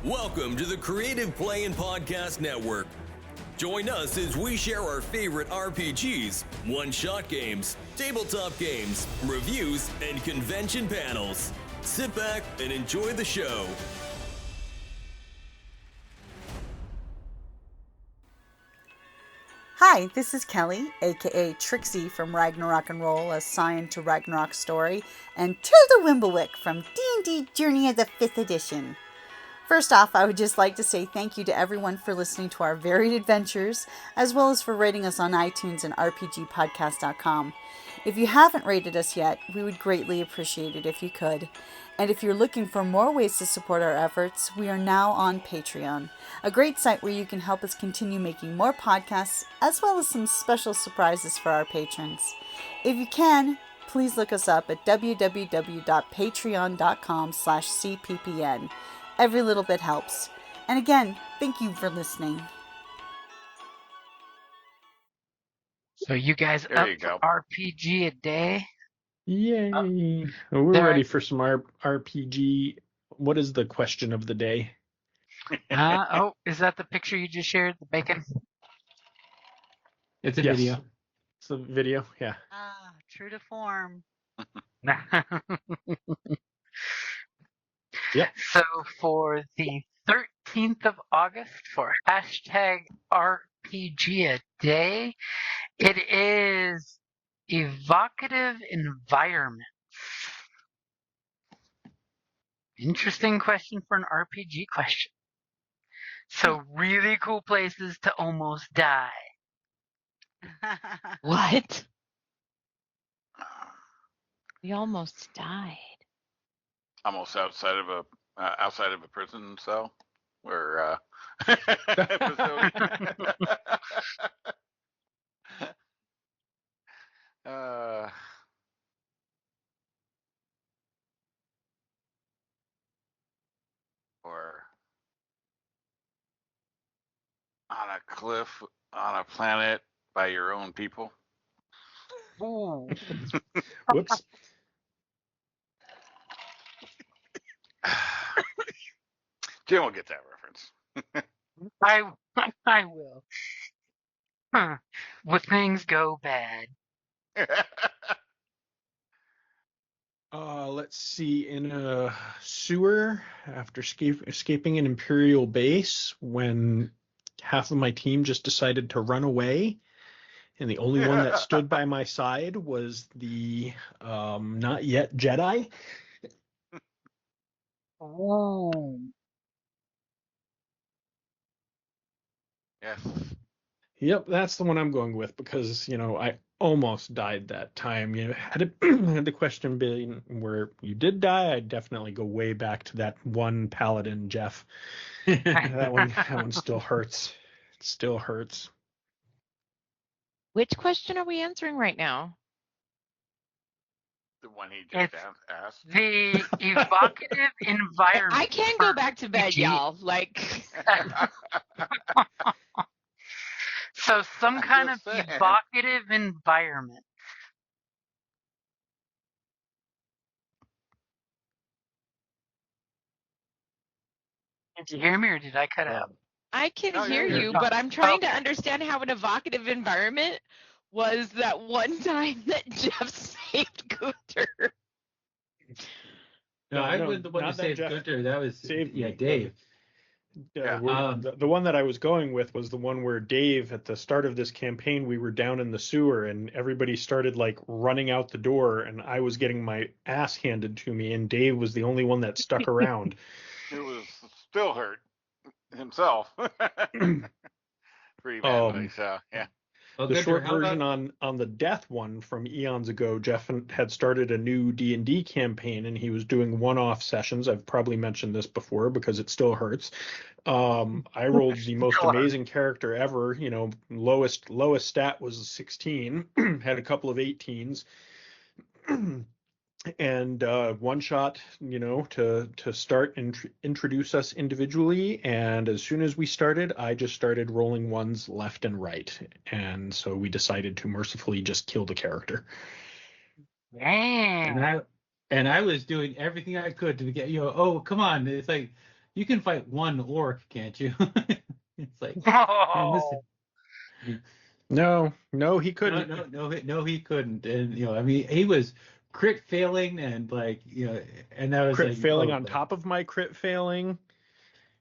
Welcome to the Creative Play and Podcast Network. Join us as we share our favorite RPGs, one-shot games, tabletop games, reviews, and convention panels. Sit back and enjoy the show. Hi, this is Kelly, aka Trixie from Ragnarok and Roll, a Scion to Ragnarok story, and Tilda Wimblewick from D&D Journey of the 5th Edition. First off, I would just like to say thank you to everyone for listening to our varied adventures, as well as for rating us on iTunes and RPGpodcast.com. If you haven't rated us yet, we would greatly appreciate it if you could. And if you're looking for more ways to support our efforts, we are now on Patreon, a great site where you can help us continue making more podcasts, as well as some special surprises for our patrons. If you can, please look us up at www.patreon.com/cppn. Every little bit helps. And again, thank you for listening. So you guys There up you go. for RPG a day? Yay! We're there- ready for some RPG. What is the question of the day? Is that the picture you just shared? The bacon? It's a Yes. video. It's a video, yeah. Ah, true to form. Yep. So for the 13th of August, for hashtag RPG a day, it is evocative environments. Interesting question for an RPG question. So really cool places to almost die. What? We almost died. Almost outside of a prison cell, where facility. Or on a cliff on a planet by your own people. Ooh. Whoops. Jim will get that reference. I will. Huh. When things go bad. Let's see. In a sewer after escaping an Imperial base, when half of my team just decided to run away, and the only one that stood by my side was the not yet Jedi. Oh. Yes. Yep, that's the one I'm going with because, I almost died that time. Had the question been where you did die, I'd definitely go way back to that one paladin, Jeff. That one still hurts. It still hurts. Which question are we answering right now? The one he just It's- asked. The evocative environment. I can't go back to bed, y'all. Like, So some I'm kind of just saying. evocative environment. Did you hear me or did I cut out? I can No, hear you're you, good. but I'm trying to Okay. understand how an evocative environment was that one time that Jeff saved Gunter. No, I No, wasn't the one not to that save Jeff Gunter. That was saved me. Dave. Yeah. The one that I was going with was the one where Dave, at the start of this campaign, we were down in the sewer and everybody started like running out the door, and I was getting my ass handed to me, and Dave was the only one that stuck around. It was still hurt himself. Pretty badly. So yeah. Well, The Gunter, short how version about- on the death one from eons ago, Jeff had started a new D&D campaign, and he was doing one-off sessions. I've probably mentioned this before because it still hurts. I rolled the most Still hurts. amazing character ever. Lowest stat was 16. Had a couple of 18s. And one shot, to start and introduce us individually. And as soon as we started, I just started rolling ones left and right. And so we decided to mercifully just kill the character. Damn. and I was doing everything I could to get oh, come on. It's like you can fight one orc, can't you? It's like, man, Oh, listen, No, he no, couldn't. no, he couldn't. And I mean, he was crit failing, and like, and that was Crit like, failing oh, on like, top of my crit failing.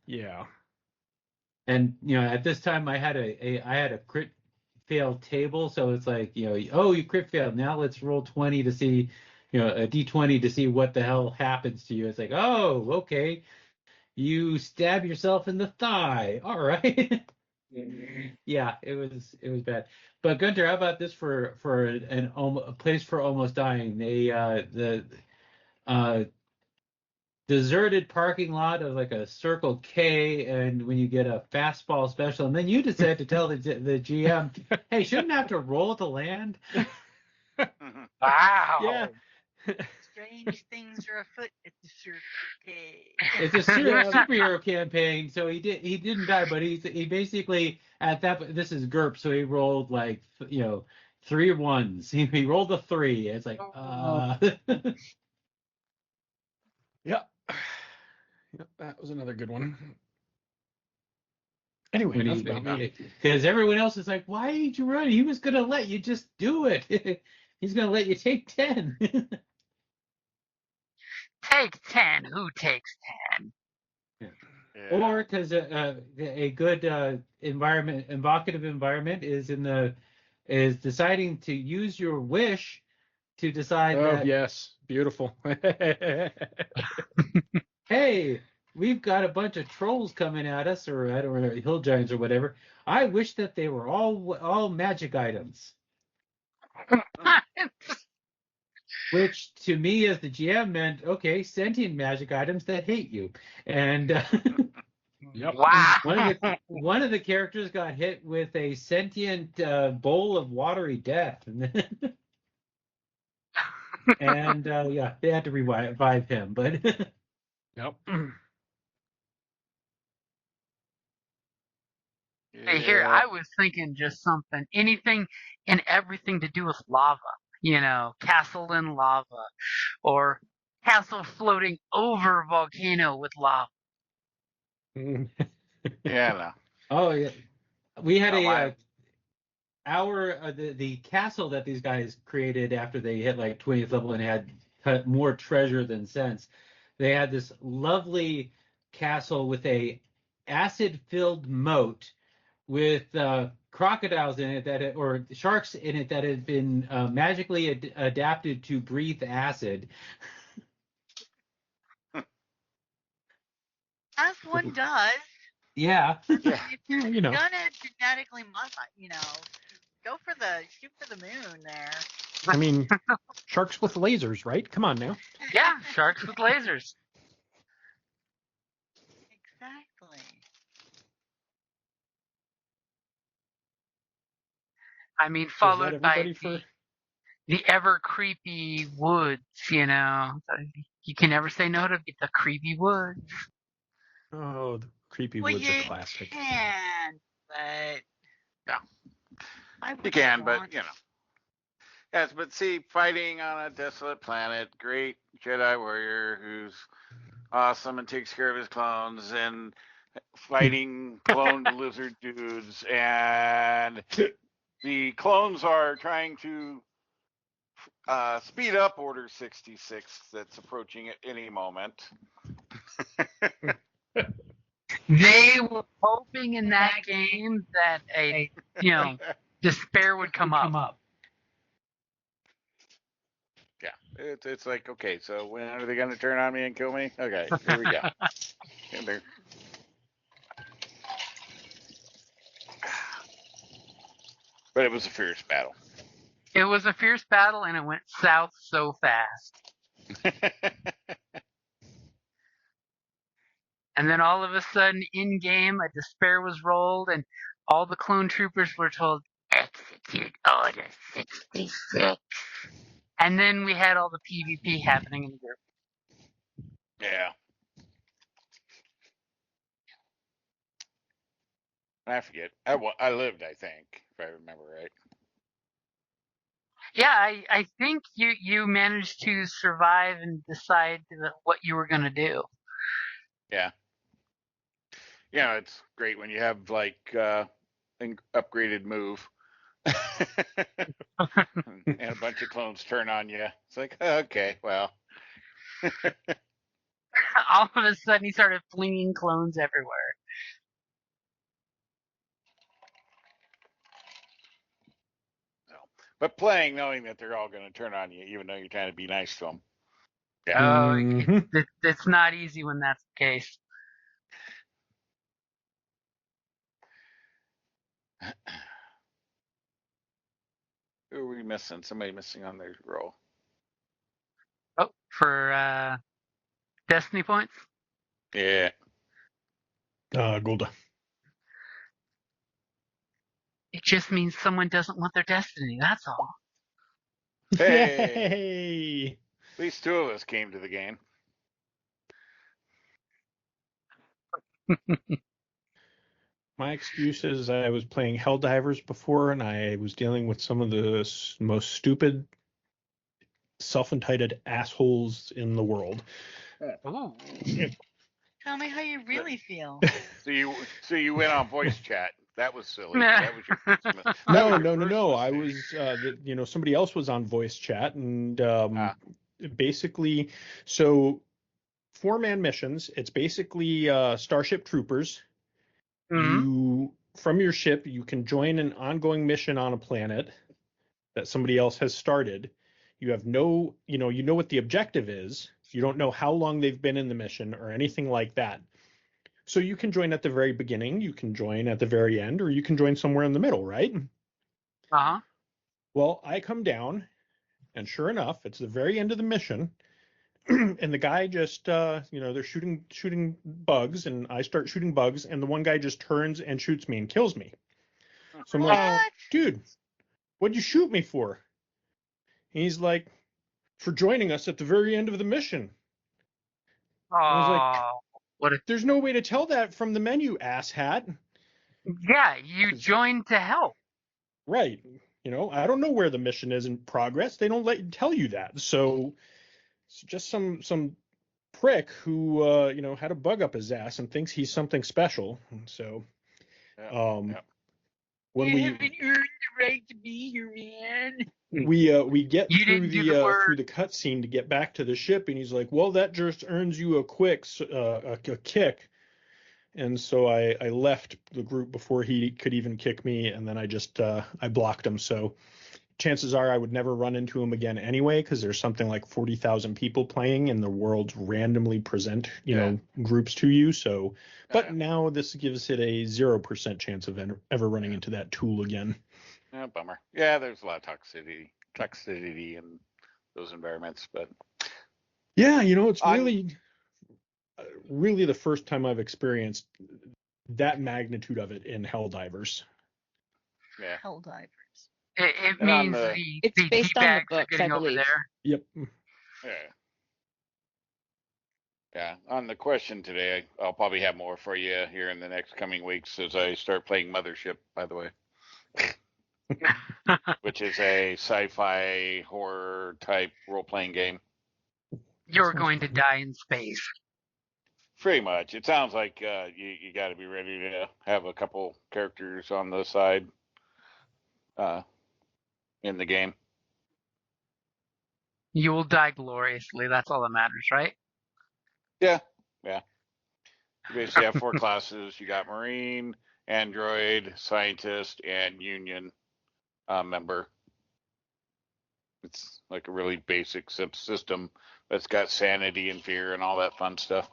Yeah. and at this time I had a crit fail table, so it's like, oh, you crit failed. Now let's roll 20 to see, a d20 to see what the hell happens to you. It's like, oh, okay, you stab yourself in the thigh. All right. Yeah, it was bad. But Gunter, how about this for a place for almost dying? The uh deserted parking lot of like a Circle K, and when you get a fastball special, and then you decide to tell the GM, hey, shouldn't I have to roll to land? wow. Yeah. Strange things are afoot at the Circle K. It's a Yeah. superhero campaign, so he didn't die, but he basically at that, this is GURP, so he rolled like 3 ones. He rolled a 3. It's like Yep. Yep, that was another good one. Anyway, enough about me. because everyone else is like, why did you run? He was gonna let you just do it. He's gonna let you take 10. Take 10. Who takes 10? Yeah. Or because a good evocative environment is deciding to use your wish to decide Oh, that, yes. Beautiful. hey, we've got a bunch of trolls coming at us, or I don't know, hill giants or whatever. I wish that they were all magic items. Which to me, as the GM, meant, okay, sentient magic items that hate you. And Yep. Wow. one of the characters got hit with a sentient bowl of watery death, and yeah, they had to revive him. But Yep. Hey, here, Yeah. I was thinking just something, anything and everything to do with lava. Castle in lava, or castle floating over volcano with lava. Yeah, no. oh yeah, we had No, the castle that these guys created after they hit like 20th level and had more treasure than sense. They had this lovely castle with a acid-filled moat with crocodiles in it or sharks in it that had been magically adapted to breathe acid. As one does. Yeah. Yeah. If you're You know. gonna genetically modify, shoot for the moon there. I mean, sharks with lasers, right? Come on now. Yeah, sharks with lasers. Exactly. I mean, Is that followed by everybody for? the ever creepy woods. You can never say no to the creepy woods. Oh, the creepy Well, woods you are classic. can, but Yeah. I You wouldn't can, but want- Yes, but see, fighting on a desolate planet, great Jedi warrior who's awesome and takes care of his clones, and fighting cloned lizard dudes, and the clones are trying to speed up Order 66 that's approaching at any moment. They were hoping in that game that despair would come up. Yeah, it's like, okay, so when are they going to turn on me and kill me? Okay, here we go. And they're- But it was a fierce battle. It was a fierce battle, and it went south so fast. And then all of a sudden, in game, a despair was rolled, and all the clone troopers were told, execute Order 66. And then we had all the PvP happening in the group. Yeah. I forget. I lived, I think, if I remember right. Yeah, I think you managed to survive and decide what you were going to do. Yeah. it's great when you have like an upgraded move. And a bunch of clones turn on you. It's like, okay, well, All of a sudden, he started flinging clones everywhere. but playing knowing that they're all going to turn on you, even though you're trying to be nice to them. Oh, Mhm. it's not easy when that's the case. Who are we missing? Somebody missing on their roll. Oh, for Destiny points? Yeah. Golda. It just means someone doesn't want their Destiny, that's all. Hey, Yay! at least two of us came to the game. My excuse is I was playing Helldivers before, and I was dealing with some of the most stupid, self-entitled assholes in the world. Ooh. Tell me how you really feel. So you went on voice chat. That was silly. Nah. That was your first that was No, your no, no, first no. I mistake. was, somebody else was on voice chat, and basically, so 4-man missions. It's basically Starship Troopers. Mhm. You, from your ship, you can join an ongoing mission on a planet that somebody else has started. You have no, you know what the objective is. You don't know how long they've been in the mission or anything like that. So you can join at the very beginning, you can join at the very end, or you can join somewhere in the middle, right? Uh-huh. Well, I come down, and sure enough, it's the very end of the mission, and the guy just, they're shooting bugs, and I start shooting bugs, and the one guy just turns and shoots me and kills me. So I'm like, What? dude, what'd you shoot me for? And he's like, for joining us at the very end of the mission. I was like, Oh, what a there's no way to tell that from the menu, asshat. yeah! You joined to help. Right. I don't know where the mission is in progress. They don't tell you that. So it's just some prick who had a bug up his ass and thinks he's something special. So Yeah. when You we haven't earned the right to be here, man. we get You through didn't do the the work. through the cutscene to get back to the ship, and he's like, well, that just earns you a kick. And so I left the group before he could even kick me, and then I just I blocked him. So chances are I would never run into him again anyway, because there's something like 40,000 people playing, and the worlds randomly present groups to you. So, but now this gives it a 0% chance of ever running into that tool again. Yeah, bummer. Yeah, there's a lot of toxicity in those environments, but yeah, it's really the first time I've experienced that magnitude of it in Helldivers. yeah. Helldivers. It And on means the- It's the based on the D-bags are books, getting I over believe. there. Yep. Yeah. On the question today, I'll probably have more for you here in the next coming weeks as I start playing Mothership, by the way, which is a sci-fi horror type role-playing game. You're going to die in space. Pretty much. It sounds like you got to be ready to have a couple characters on the side in the game. You will die gloriously. That's all that matters, right? Yeah. You basically have 4 classes. You got Marine, Android, Scientist, and Union member. It's like a really basic system that's got sanity and fear and all that fun stuff.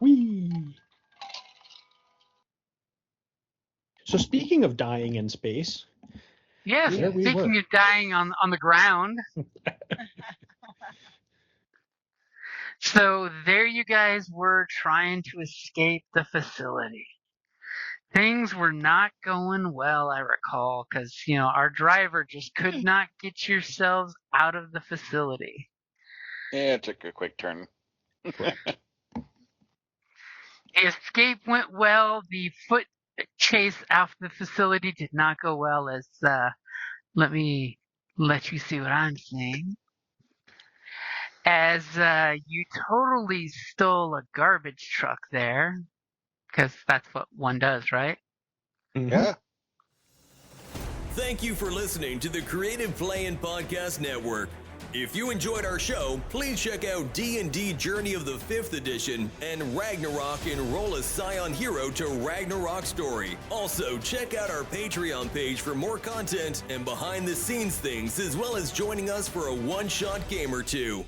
Whee! So speaking of dying in space, Yes. there we Speaking were. of dying on the ground. So there you guys were trying to escape the facility. Things were not going well, I recall, because, our driver just could not get yourselves out of the facility. Yeah, it took a quick turn. The escape went well. The foot chase off the facility did not go well, as, let me let you see what I'm saying. As you totally stole a garbage truck there. because that's what one does, right? Mhm. Yeah. Thank you for listening to the Creative Play-In Podcast Network. If you enjoyed our show, please check out D&D Journey of the 5th Edition and Ragnarok Enroll a Scion Hero to Ragnarok Story. Also, check out our Patreon page for more content and behind-the-scenes things, as well as joining us for a one-shot game or two.